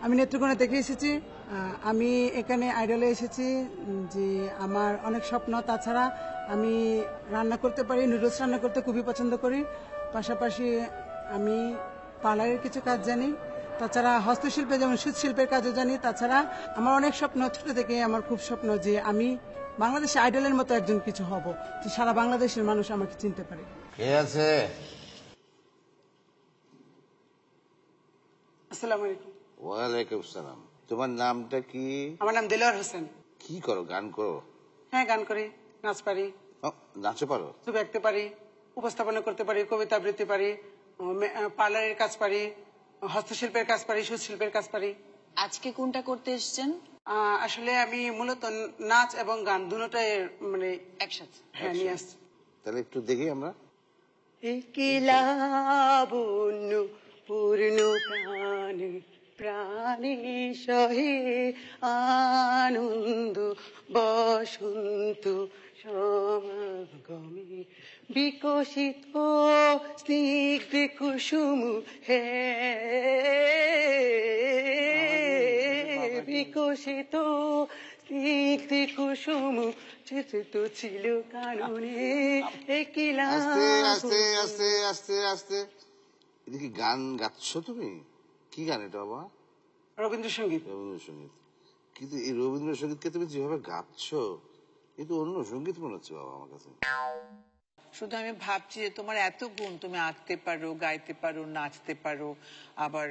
আমি নেত্রকোনা থেকে এসেছি। আমি এখানে আইডলে এসেছি যে আমার অনেক স্বপ্ন। তাছাড়া আমি রান্না করতে পারি, নুডলস রান্না করতে খুবই পছন্দ করি। পাশাপাশি আমি পার্লারের কিছু কাজ জানি। তাছাড়া হস্তশিল্পে যেমন সুতশিল্পের কাজও জানি। তাছাড়া আমার অনেক স্বপ্ন, ছোট থেকে আমার খুব স্বপ্ন যে আমি বাংলাদেশে আইডলের মতো একজন কিছু হব, যে সারা বাংলাদেশের মানুষ আমাকে চিনতে পারে। কে আছে? আসসালামু আলাইকুম। ওয়ালাইকুম সালাম। তোমার নামটা কি? আমার নাম দেলোয়ার হোসেন। কি করো? গান করো? হ্যাঁ, গান করি, নাচ পারি, নাচও পারো? ছবি আঁকতে পারি, উপস্থাপনা করতে পারি, কবিতা আবৃত্তি পারি, পার্লারের কাজ পারি, হস্তশিল্পের কাজ পারি, সুশিল্পের কাজ পারি। আজকে কোনটা করতে এসেছেন? আসলে আমি মূলত নাচ এবং গান দুটোটাই মানে একসাথে। হ্যাঁ নিয়ে আসছি। তাহলে একটু দেখি আমরা। লাবণ্য পূর্ণ প্রাণে প্রাণে সহে আনন্দ বসন্ত সমাগমে বিকশিত স্নিগ্ধ কুসুম হে বিকশিত স্নিগ্ধ কুসুম চিত্রিত ছিল কাননে একলা। আস্তে আস্তে আস্তে আস্তে। এটা কি গান গাচ্ছ তুমি? কি গান এটা বাবা? রবীন্দ্রসঙ্গীত। রবীন্দ্রসঙ্গীত। কিন্তু এই রবীন্দ্রসঙ্গীতকে তুমি যেভাবে গাচ্ছ, কিন্তু অন্য সঙ্গীত মনে হচ্ছে বাবা আমার কাছে। শুধু আমি ভাবছি যে তোমার এত গুণ, তুমি আঁকতে পারো, গাইতে পারো, নাচতে পারো, আবার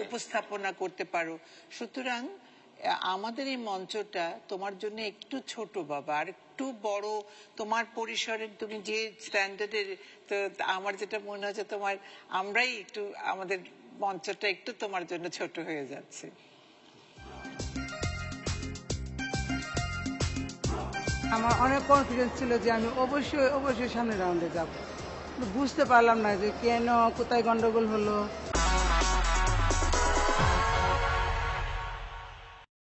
উপস্থাপনা করতে পারো। সুতরাং আমাদের এই মঞ্চটা তোমার জন্য একটু ছোট বাবা, আর একটু বড় তোমার পরিসরের, তুমি যে স্ট্যান্ডার্ডের, তো আমার যেটা মনে হচ্ছে তোমার, আমরাই একটু, আমাদের মঞ্চটা একটু তোমার জন্য ছোট হয়ে যাচ্ছে। আমার অনেক কনফিডেন্স ছিল যে আমি অবশ্যই অবশ্যই সামনের রাউন্ডে যাব। বুঝতে পারলাম না যে কেন, কোথায় গন্ডগোল হলো।